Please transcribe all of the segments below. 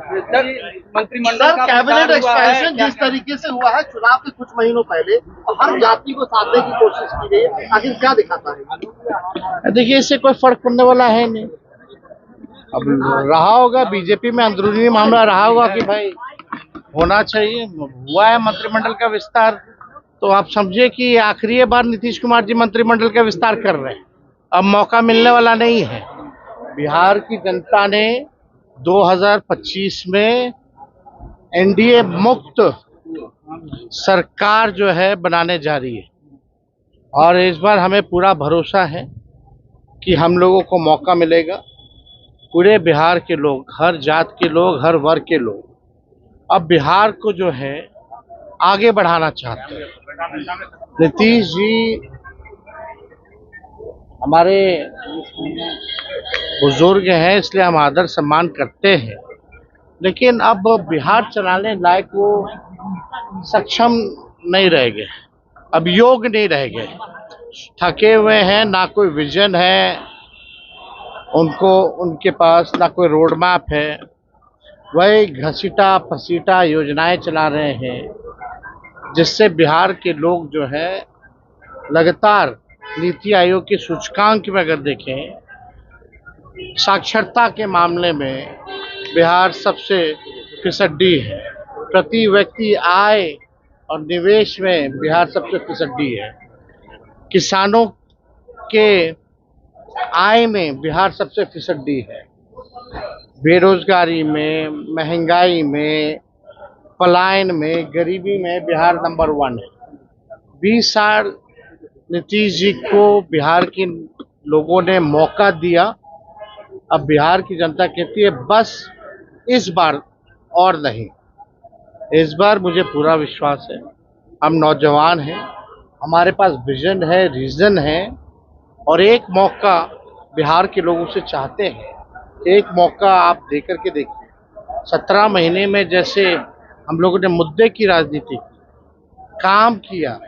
मंत्रिमंडल का कैबिनेट विस्तार हुआ है, एक्सपेंशन जिस तरीके से हुआ है चुनाव के कुछ महीनों पहले, हर जाति को साधने की कोशिश की गई है, आखिर क्या दिखाता है? देखिए, इससे कोई फर्क पड़ने वाला है नहीं। अब रहा होगा बीजेपी में अंदरूनी मामला रहा होगा कि भाई होना चाहिए, हुआ है मंत्रिमंडल का विस्तार, तो आप समझिए कि आखिरी बार नीतीश कुमार जी मंत्रिमंडल का विस्तार कर रहे हैं। अब मौका मिलने वाला नहीं है। बिहार की जनता ने 2025 में एनडीए मुक्त सरकार जो है बनाने जा रही है, और इस बार हमें पूरा भरोसा है कि हम लोगों को मौका मिलेगा। पूरे बिहार के लोग, हर जात के लोग, हर वर्ग के लोग अब बिहार को जो है आगे बढ़ाना चाहते हैं। नीतीश जी हमारे बुजुर्ग हैं, इसलिए हम आदर सम्मान करते हैं, लेकिन अब बिहार चलाने लायक वो सक्षम नहीं रह गए, अब योग नहीं रह गए, थके हुए हैं, ना कोई विजन है उनको, उनके पास ना कोई रोड मैप है, वही घसीटा फसीटा योजनाएं चला रहे हैं, जिससे बिहार के लोग जो है लगातार नीति आयोग के सूचकांक में अगर देखें, साक्षरता के मामले में बिहार सबसे फिसड्डी है, प्रति व्यक्ति आय और निवेश में बिहार सबसे फिसड्डी है, किसानों के आय में बिहार सबसे फिसड्डी है, बेरोजगारी में, महंगाई में, पलायन में, गरीबी में बिहार नंबर 1 है। 20 साल नीतीश जी को बिहार के लोगों ने मौका दिया। अब बिहार की जनता कहती है बस इस बार और नहीं। इस बार मुझे पूरा विश्वास है, हम नौजवान हैं, हमारे पास विजन है, रीजन है, और एक मौका बिहार के लोगों से चाहते हैं। एक मौका आप दे करके देखिए। 17 महीने में जैसे हम लोगों ने मुद्दे की राजनीति की, काम किया,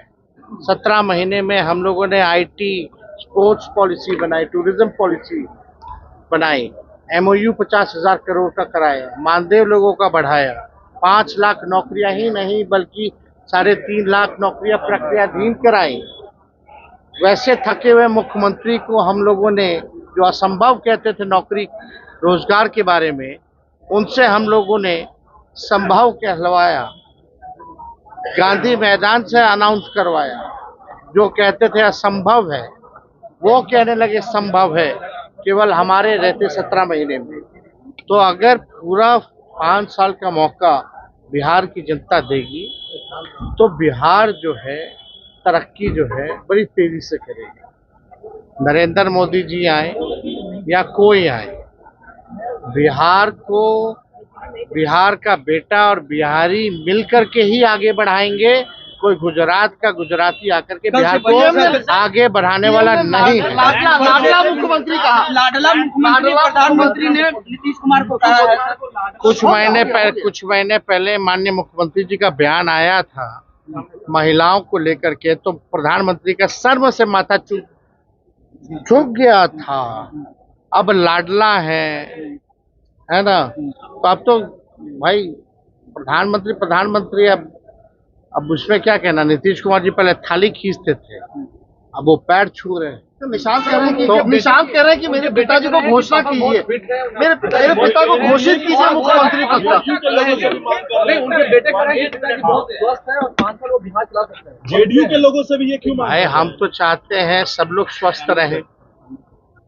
17 महीने में हम लोगों ने आईटी, स्पोर्ट्स पॉलिसी बनाई, टूरिज्म पॉलिसी बनाई, एमओयू 50,000 करोड़ का कराया, मानदेय लोगों का बढ़ाया, 5 लाख नौकरियां ही नहीं बल्कि 3.5 लाख नौकरियां प्रक्रियाधीन कराई। वैसे थके हुए मुख्यमंत्री को हम लोगों ने, जो असंभव कहते थे नौकरी रोजगार के बारे में, उनसे हम लोगों ने संभव कहलवाया, गांधी मैदान से अनाउंस करवाया। जो कहते थे असंभव है वो कहने लगे संभव है, केवल हमारे रहते 17 महीने में। तो अगर पूरा 5 साल का मौका बिहार की जनता देगी तो बिहार जो है तरक्की जो है बड़ी तेजी से करेगी। नरेंद्र मोदी जी आए या कोई आए, बिहार को, बिहार का बेटा और बिहारी मिलकर के ही आगे बढ़ाएंगे। कोई गुजरात का गुजराती आकर के बिहार को आगे बढ़ाने वाला नहीं है। लाडला मुख्यमंत्री कहा, लाडला मुख्यमंत्री प्रधानमंत्री ने नीतीश कुमार को कहा है। कुछ महीने पहले माननीय मुख्यमंत्री जी का बयान आया था महिलाओं को लेकर के, तो प्रधानमंत्री का शर्म से माथा झुक गया था। अब लाडला है ना, तो अब तो भाई प्रधानमंत्री अब उसमें क्या कहना। नीतीश कुमार जी पहले थाली खींचते थे, अब वो पैर छू रहे हैं। तो निशांत कह रहे हैं कि मेरे पिताजी को घोषणा कीजिए, मेरे पिता को घोषित कीजिए मुख्यमंत्री पद का। उनके बेटे कह रहे हैं कि पिताजी बहुत स्वस्थ है और 5 साल वो बिहार चला सकते हैं। जेडीयू के लोगों से भी ये क्यों मांग? भाई हम तो चाहते हैं सब लोग स्वस्थ रहें,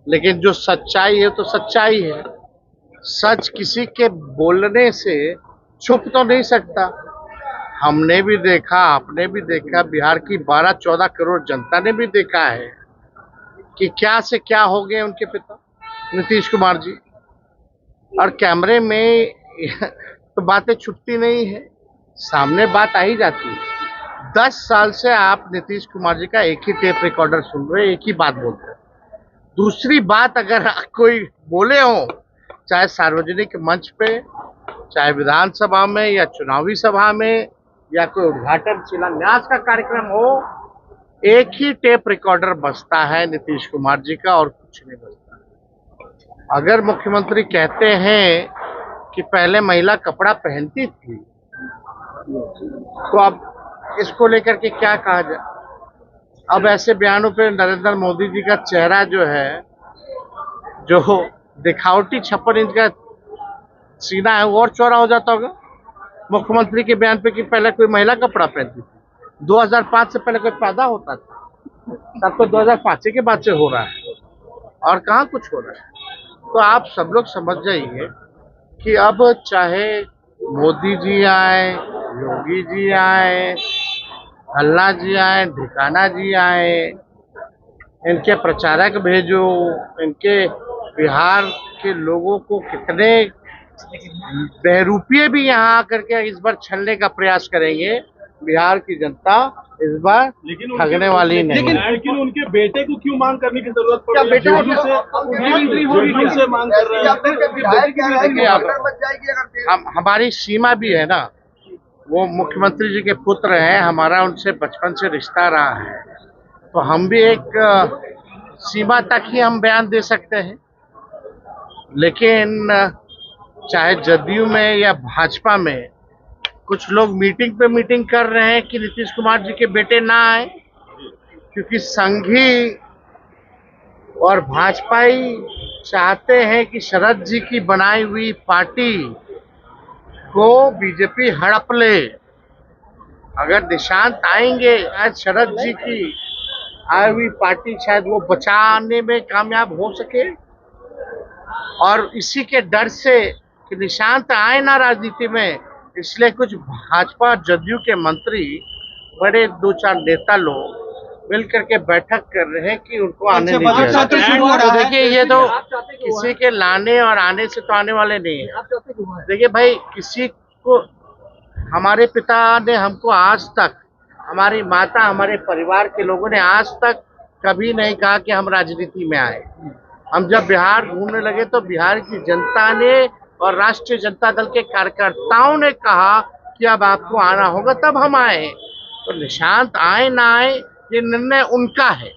लेकिन जो सच्चाई है तो सच्चाई है। सच किसी के बोलने से छुप तो नहीं सकता। हमने भी देखा, आपने भी देखा, बिहार की 12-14 करोड़ जनता ने भी देखा है कि क्या से क्या हो गए उनके पिता नीतीश कुमार जी। और कैमरे में तो बातें छुपती नहीं है, सामने बात आ ही जाती है। 10 साल से आप नीतीश कुमार जी का एक ही टेप रिकॉर्डर सुन रहे, एक ही बात बोलते हैं। दूसरी बात अगर कोई बोले हो, चाहे सार्वजनिक मंच पे, चाहे विधानसभा में या चुनावी सभा में, या कोई उद्घाटन शिलान्यास का कार्यक्रम हो, एक ही टेप रिकॉर्डर बजता है नीतीश कुमार जी का और कुछ नहीं बजता। अगर मुख्यमंत्री कहते हैं कि पहले महिला कपड़ा पहनती थी, तो अब इसको लेकर के क्या कहा जाए। अब ऐसे बयानों पे नरेंद्र मोदी जी का चेहरा जो है, जो दिखावटी 56 इंच का सीना है, वो और चौड़ा हो जाता होगा मुख्यमंत्री के बयान पे कि पहले कोई महिला कपड़ा पहनती थी। 2005 से पहले कोई पैदा होता था, तब तो 2005 के बाद से हो रहा है और कहाँ कुछ हो रहा है। तो आप सब लोग समझ जाइए कि अब चाहे मोदी जी आए, योगी जी आए, हल्ला जी आए, ढिकाना जी आए, इनके प्रचारक भेजो, इनके बिहार के लोगों को कितने बहरूपिये भी यहाँ आकर के इस बार छलने का प्रयास करेंगे, बिहार की जनता इस बार ठगने वाली नहीं है। लेकिन उनके बेटे को क्यों मांग करने की जरूरत पड़ क्या बेटा से मांग कर रहे हैं? हमारी सीमा भी है ना, वो मुख्यमंत्री जी के पुत्र हैं, हमारा उनसे बचपन से रिश्ता रहा है, तो हम भी एक सीमा तक ही हम बयान दे सकते हैं। लेकिन चाहे जदयू में या भाजपा में कुछ लोग मीटिंग पे मीटिंग कर रहे हैं कि नीतीश कुमार जी के बेटे ना आए, क्योंकि संघी और भाजपाई चाहते हैं कि शरद जी की बनाई हुई पार्टी को बीजेपी हड़प ले। अगर निशांत आएंगे, आज शरद जी की आई हुई पार्टी शायद वो बचाने में कामयाब हो सके, और इसी के डर से कि निशांत आए ना राजनीति में, इसलिए कुछ भाजपा जदयू के मंत्री, बड़े 2-4 नेता लोग मिल करके बैठक कर रहे हैं कि उनको आने नहीं दिया। तो देखिए, ये तो किसी के लाने और आने से तो आने वाले नहीं है। देखिए भाई, किसी को, हमारे पिता ने हमको आज तक, हमारी माता, हमारे परिवार के लोगों ने आज तक कभी नहीं कहा कि हम राजनीति में आए। हम जब बिहार घूमने लगे तो बिहार की जनता ने और राष्ट्रीय जनता दल के कार्यकर्ताओं ने कहा कि अब आपको आना होगा, तब हम आए। तो निशांत आए ना आए, ये निर्णय उनका है।